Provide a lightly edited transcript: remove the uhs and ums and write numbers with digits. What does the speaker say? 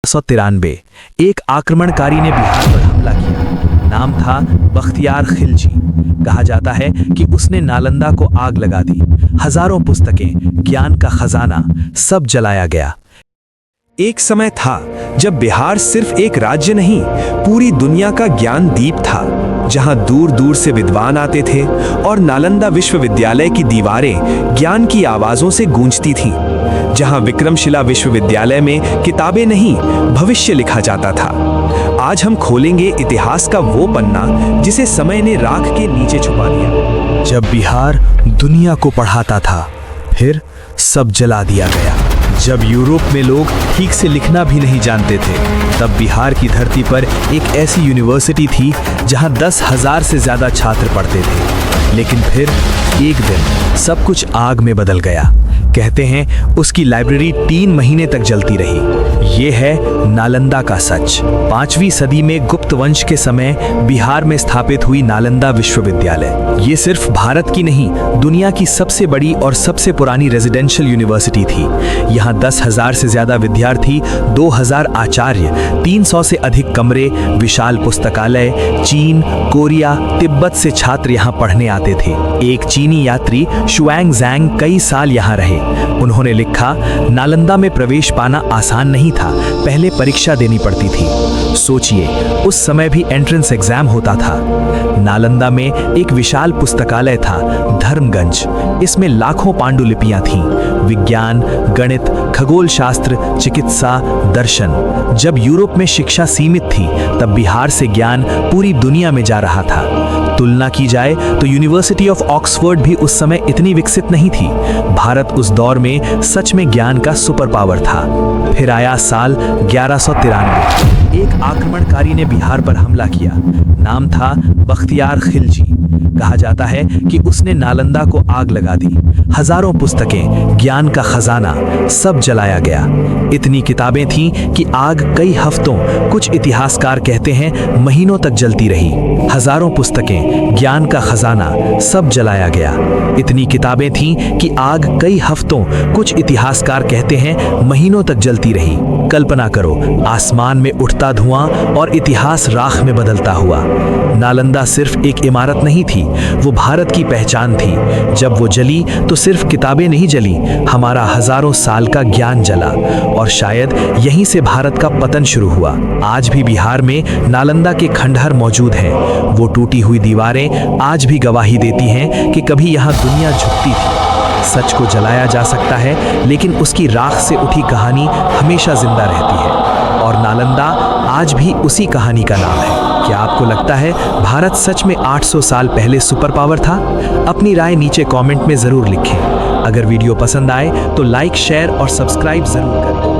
1193 एक आक्रमणकारी ने बिहार पर हमला किया। नाम था बख्तियार खिलजी। कहा जाता है कि उसने नालंदा को आग लगा दी। हजारों पुस्तकें, ज्ञान का खजाना सब जलाया गया। एक समय था जब बिहार सिर्फ एक राज्य नहीं, पूरी दुनिया का ज्ञान दीप था, जहां दूर दूर से विद्वान आते थे और नालंदा विश्वविद्यालय की दीवारें ज्ञान की आवाजों से गूंजती थीं, जहां विक्रमशिला विश्वविद्यालय में किताबें नहीं, भविष्य लिखा जाता था। आज हम खोलेंगे इतिहास का वो पन्ना जिसे समय ने राख के नीचे छुपा दिया। जब बिहार दुनिया को पढ़ाता था, फिर सब जला दिया गया। जब यूरोप में लोग ठीक से लिखना भी नहीं जानते थे, तब बिहार की धरती पर एक ऐसी यूनिवर्सिटी थी जहां 10,000 से ज्यादा छात्र पढ़ते थे। लेकिन फिर एक दिन सब कुछ आग में बदल गया। कहते हैं उसकी लाइब्रेरी 3 महीने तक जलती रही। ये है नालंदा का सच। 5वीं सदी में गुप्त वंश के समय बिहार में स्थापित हुई नालंदा विश्वविद्यालय ये सिर्फ भारत की नहीं, दुनिया की सबसे बड़ी और सबसे पुरानी रेजिडेंशियल यूनिवर्सिटी थी। यहाँ 10,000 से ज्यादा विद्यार्थी, 2,000 आचार्य, 300 से अधिक कमरे, विशाल पुस्तकालय। चीन, कोरिया, तिब्बत से छात्र यहाँ पढ़ने आते थे। एक चीनी यात्री शुएंग ज़ैंग कई साल यहाँ रहे। उन्होंने लिखा, नालंदा में प्रवेश पाना आसान नहीं था, पहले परीक्षा देनी पड़ती थी। सोचिए, उस समय भी एंट्रेंस एग्जाम होता था। नालंदा में एक विशाल पुस्तकालय था, धर्मगंज। इसमें लाखों पांडुलिपियां थीं, विज्ञान, गणित, खगोल शास्त्र, चिकित्सा, दर्शन। जब यूरोप में शिक्षा सीमित थी, तब बिहार से ज्ञान पूरी दुनिया में जा रहा था। तुलना की जाए तो यूनिवर्सिटी ऑफ ऑक्सफोर्ड भी उस समय इतनी विकसित नहीं थी। भारत उस दौर में सच में ज्ञान का सुपर पावर था। फिर आया साल 1193। एक आक्रमणकारी ने बिहार पर हमला किया। नाम था बख्तियार खिलजी। कहा जाता है कि उसने नालंदा को आग लगा दी। हजारों पुस्तकें, ज्ञान का खजाना सब जलाया गया। इतनी किताबें थीं कि आग कई हफ्तों, कुछ इतिहासकार कहते हैं महीनों तक जलती रही। हजारों पुस्तकें, ज्ञान का खजाना सब जलाया गया। इतनी किताबें थीं कि आग कई हफ्तों, कुछ इतिहासकार कहते हैं महीनों तक जलती रही। कल्पना करो, आसमान में उठता धुआं और इतिहास राख में बदलता हुआ। नालंदा सिर्फ एक इमारत नहीं थी, वो भारत की पहचान थी। जब वो जली तो सिर्फ किताबें नहीं जली, हमारा हजारों साल का ज्ञान जला। और शायद यहीं से भारत का पतन शुरू हुआ। आज भी बिहार में नालंदा के खंडहर मौजूद हैं। वो टूटी हुई दीवारें आज भी गवाही देती हैं कि कभी यहाँ दुनिया झुकती थी। सच को जलाया जा सकता है, लेकिन उसकी राख से उठी कहानी हमेशा जिंदा रहती है। और नालंदा आज भी उसी कहानी का नाम है। क्या आपको लगता है भारत सच में 800 साल पहले सुपर पावर था? अपनी राय नीचे कमेंट में जरूर लिखें। अगर वीडियो पसंद आए तो लाइक, शेयर और सब्सक्राइब जरूर करें।